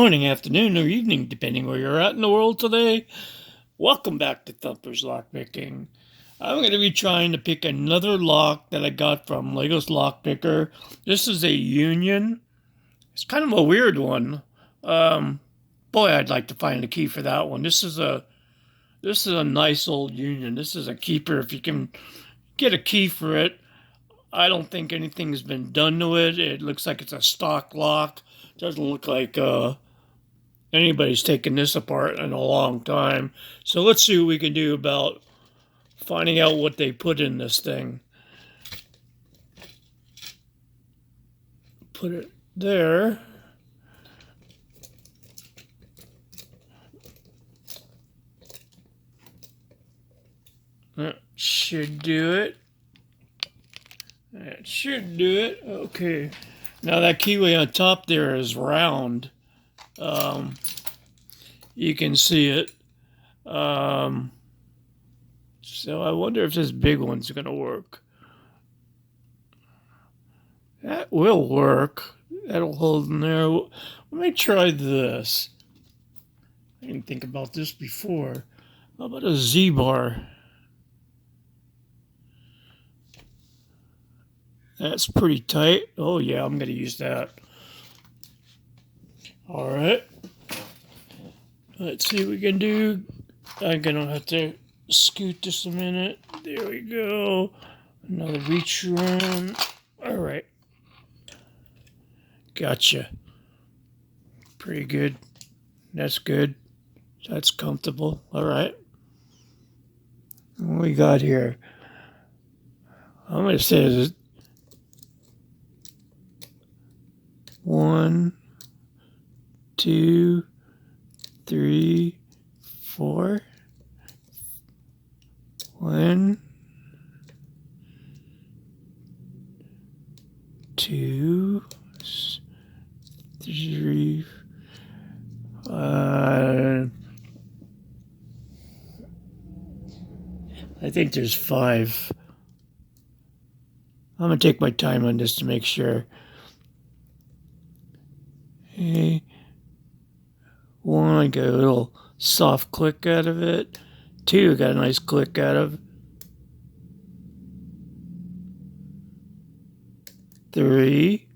morning, afternoon, or evening, depending where you're at in the world today. Welcome back to Thumper's Lockpicking. I'm going to be trying to pick another lock that I got from Lego's Lockpicker. This is a Union. It's kind of a weird one. Boy, I'd like to find a key for that one. This is a nice old Union. This is a keeper if you can get a key for it. I don't think anything's been done to it. It looks like it's a stock lock. Doesn't look like anybody's taken this apart in a long time. So let's see what we can do about finding out what they put in this thing. Put it there. That should do it. That should do it. Okay. Now that keyway on top there is round. You can see it. So I wonder if this big one's going to work. That will work. That'll hold in there. Let me try this. I didn't think about this before. How about a Z-bar? That's pretty tight. Oh yeah, I'm going to use that. All right. Let's see what we can do. I'm going to have to scoot this a minute. There we go. Another reach around. All right. Gotcha. Pretty good. That's good. That's comfortable. All right. What we got here? I'm going to say this. 1, 2, 3, 4. 1, 2, 3. I think there's 5. I'm gonna take my time on this to make sure. Okay. 1, I got a little soft click out of it. 2, got a nice click out of. 3,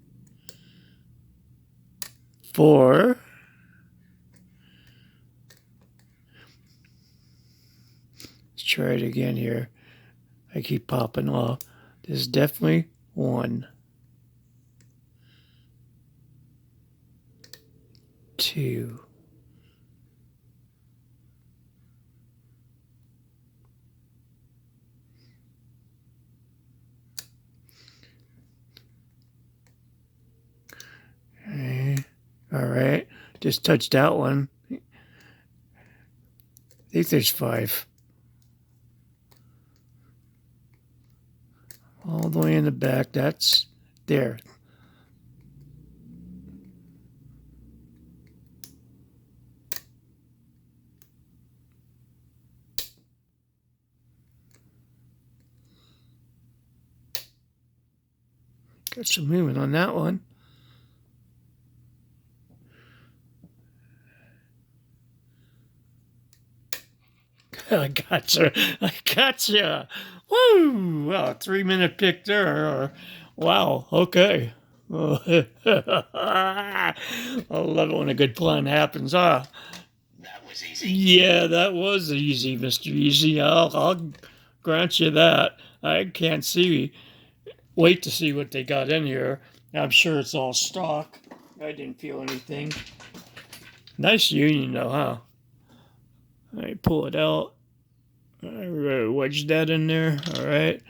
4. Let's try it again here. I keep popping off. This is definitely 1. 2. Okay. All right. Just touched that one. I think there's 5. All the way in the back. That's there. Got some movement on that one. I gotcha. I gotcha. Woo! Wow, 3-minute pick there. Wow, okay. I love it when a good plan happens, huh? That was easy. Yeah, that was easy, Mr. Easy. I'll grant you that. I can't wait to see what they got in here. I'm sure it's all stock. I didn't feel anything. Nice Union though, huh? I pull it out. I wedge that in there. All right.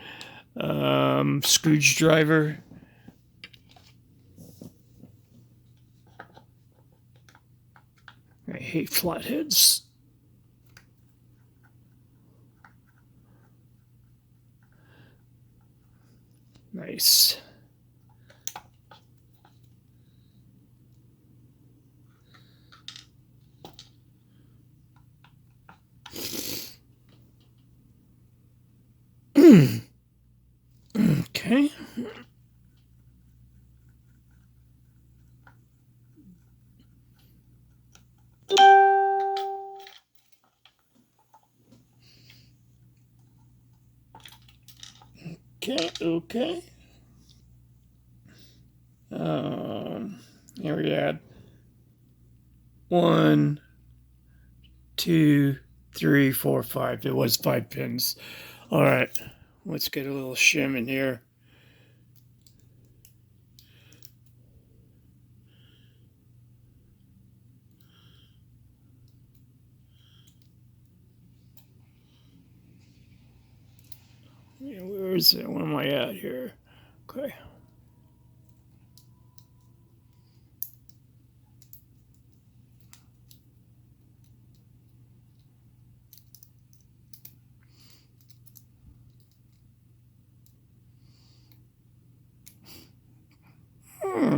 Screwdriver. I hate flatheads. Nice. Okay. Okay. Here we had 1, 2, 3, 4, 5. It was 5 pins. All right, let's get a little shim in here. Yeah, where is it? Where am I at here? Okay.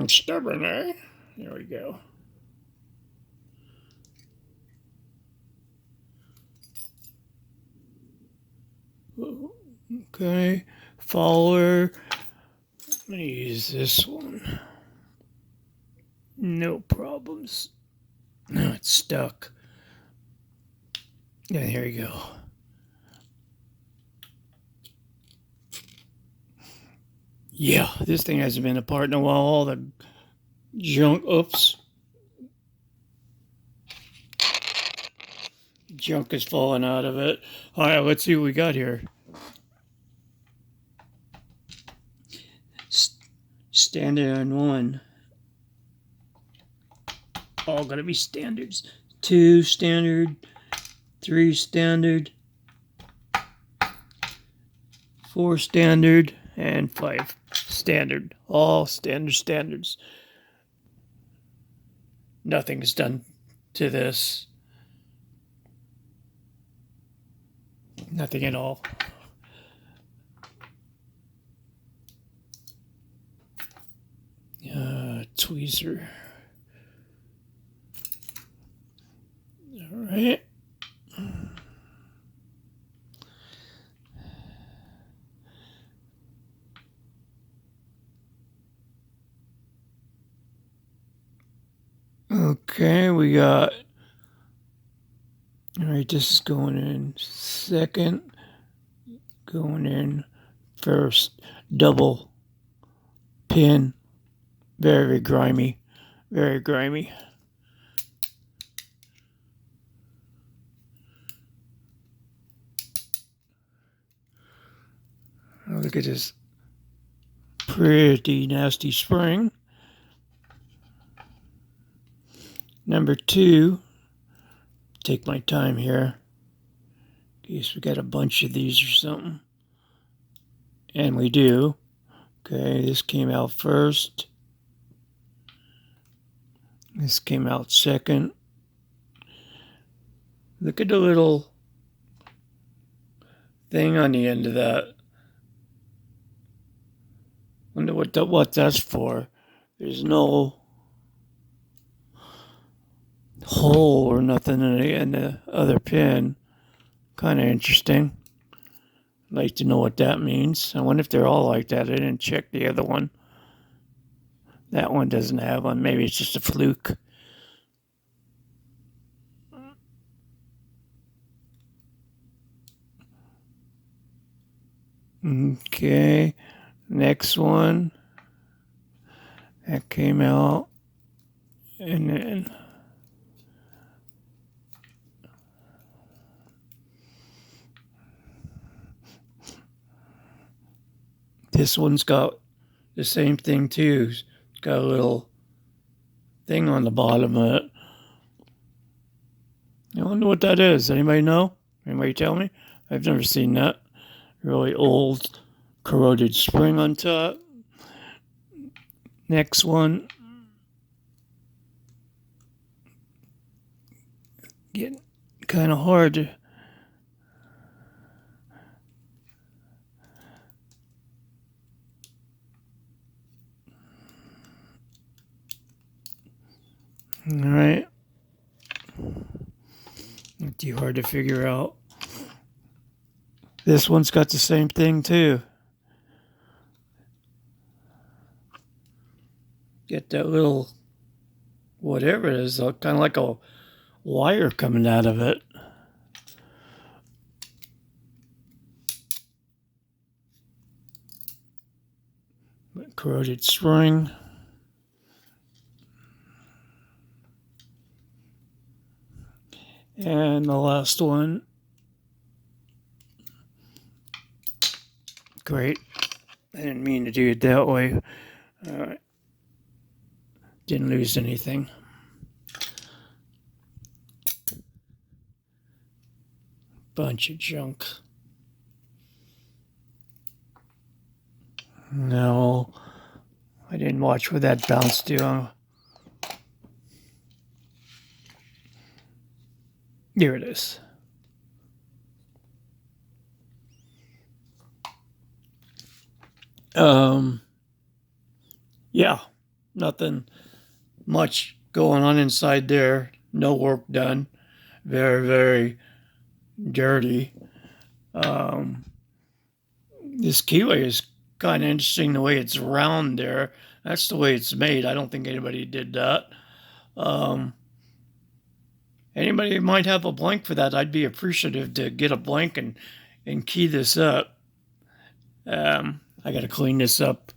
Stubborn, eh? There we go. Okay, follower. I'm gonna use this one. No problems. No, it's stuck. Yeah, here you go. Yeah, this thing hasn't been apart in a while. All the junk, junk is falling out of it. All right, let's see what we got here. Standard on 1. All gonna be standards. 2 standard, 3 standard, 4 standard, and 5 standard. All standards. Nothing's done to this. Nothing at all. Tweezer. All right. Okay, we got. All right, this is going in second. Going in first. Double pin. Very grimy. Very grimy. Oh, look at this pretty nasty spring. Number 2, take my time here. In case we got a bunch of these or something. And we do. Okay, this came out first. This came out second. Look at the little thing on the end of that. Wonder what that's for. There's no hole or nothing in the other pin. Kind of interesting. I'd like to know what that means. I wonder if they're all like that. I didn't check the other one. That one doesn't have one. Maybe it's just a fluke. Okay, next one. That came out. And then this one's got the same thing too. It's got a little thing on the bottom of it. I wonder what that is. Anybody know? Anybody tell me? I've never seen that. Really old, corroded spring on top. Next one. Getting kind of hard to. All right. Not too hard to figure out. This one's got the same thing too. Get that little, whatever it is, kind of like a wire coming out of it. corroded spring. And the last one. Great. I didn't mean to do it that way. Didn't lose anything. Bunch of junk. No, I didn't watch where that bounced to. Here it is. Yeah, nothing much going on inside there. No work done. Very, very dirty. This keyway is kind of interesting the way it's round there. That's the way it's made. I don't think anybody did that. Anybody might have a blank for that. I'd be appreciative to get a blank and key this up. I got to clean this up.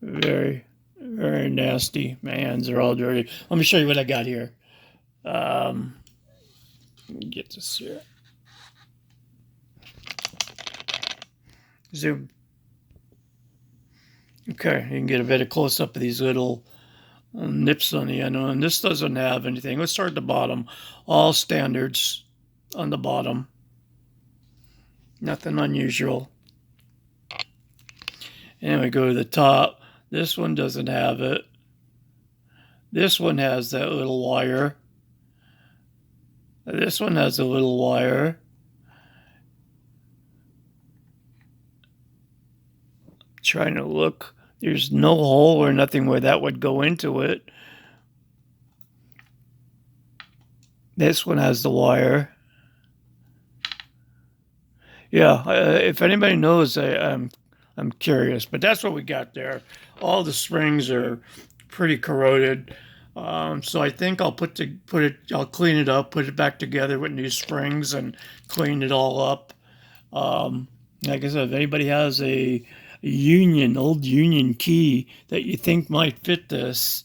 Very, very nasty. My hands are all dirty. Let me show you what I got here. Let me get this here. Zoom. Okay, you can get a better close-up of these little nips on the end. And this doesn't have anything. Let's start at the bottom. All standards on the bottom. Nothing unusual. And we go to the top. This one doesn't have it. This one has that little wire. This one has a little wire. Trying to look. There's no hole or nothing where that would go into it. This one has the wire. Yeah, if anybody knows, I'm curious. But that's what we got there. All the springs are pretty corroded. So I think I'll I'll clean it up, put it back together with new springs, and clean it all up. Like I said, if anybody has a old Union key that you think might fit this,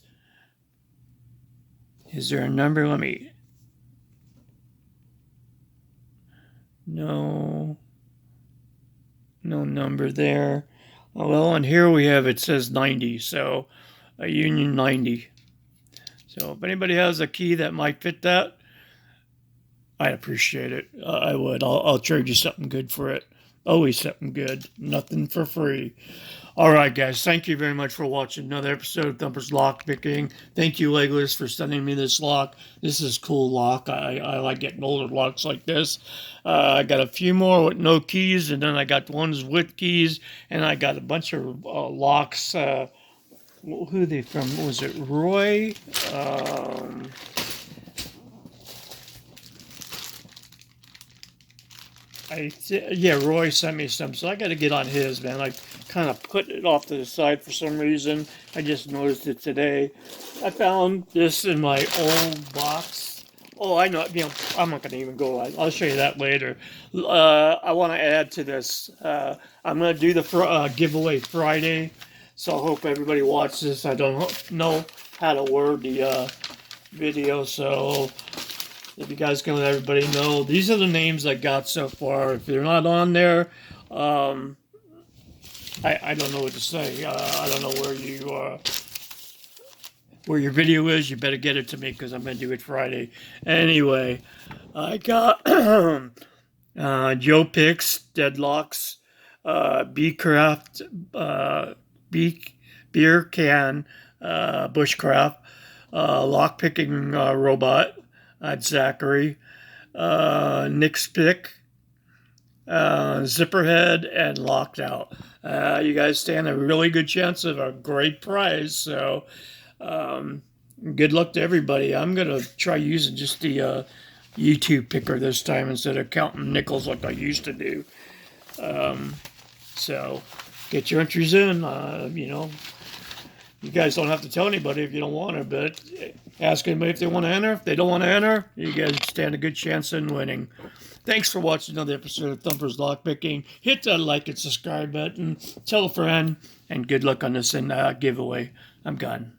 is there a number? Let me. No number there. Oh, well, on here we have, it says 90, so a Union 90. So if anybody has a key that might fit that, I'd appreciate it. I would. I'll charge you something good for it. Always something good. Nothing for free. All right, guys. Thank you very much for watching another episode of Thumper's Lockpicking. Thank you, Legolas, for sending me this lock. This is cool lock. I like getting older locks like this. I got a few more with no keys, and then I got ones with keys, and I got a bunch of locks. Who are they from? Was it Roy? Roy sent me some, so I got to get on his, man. I kind of put it off to the side for some reason. I just noticed it today. I found this in my old box. Oh, I know. I'm not going to even go. I'll show you that later. I want to add to this. I'm going to do the giveaway Friday, so I hope everybody watches this. I don't know how to word the video, so if you guys can let everybody know, these are the names I got so far. If they're not on there, I don't know what to say. I don't know where your video is. You better get it to me because I'm going to do it Friday. Anyway, I got Joe Picks, Deadlocks, Beecraft, Beer Can, Bushcraft, Lockpicking Robot, Zachary, Nick's Pick, Zipperhead, and Locked Out. You guys stand a really good chance of a great prize, so good luck to everybody. I'm going to try using just the YouTube picker this time instead of counting nickels like I used to do. So get your entries in, You guys don't have to tell anybody if you don't want to, but ask anybody if they want to enter. If they don't want to enter, you guys stand a good chance in winning. Thanks for watching another episode of Thumper's Lockpicking. Hit that like and subscribe button. Tell a friend. And good luck on this giveaway. I'm gone.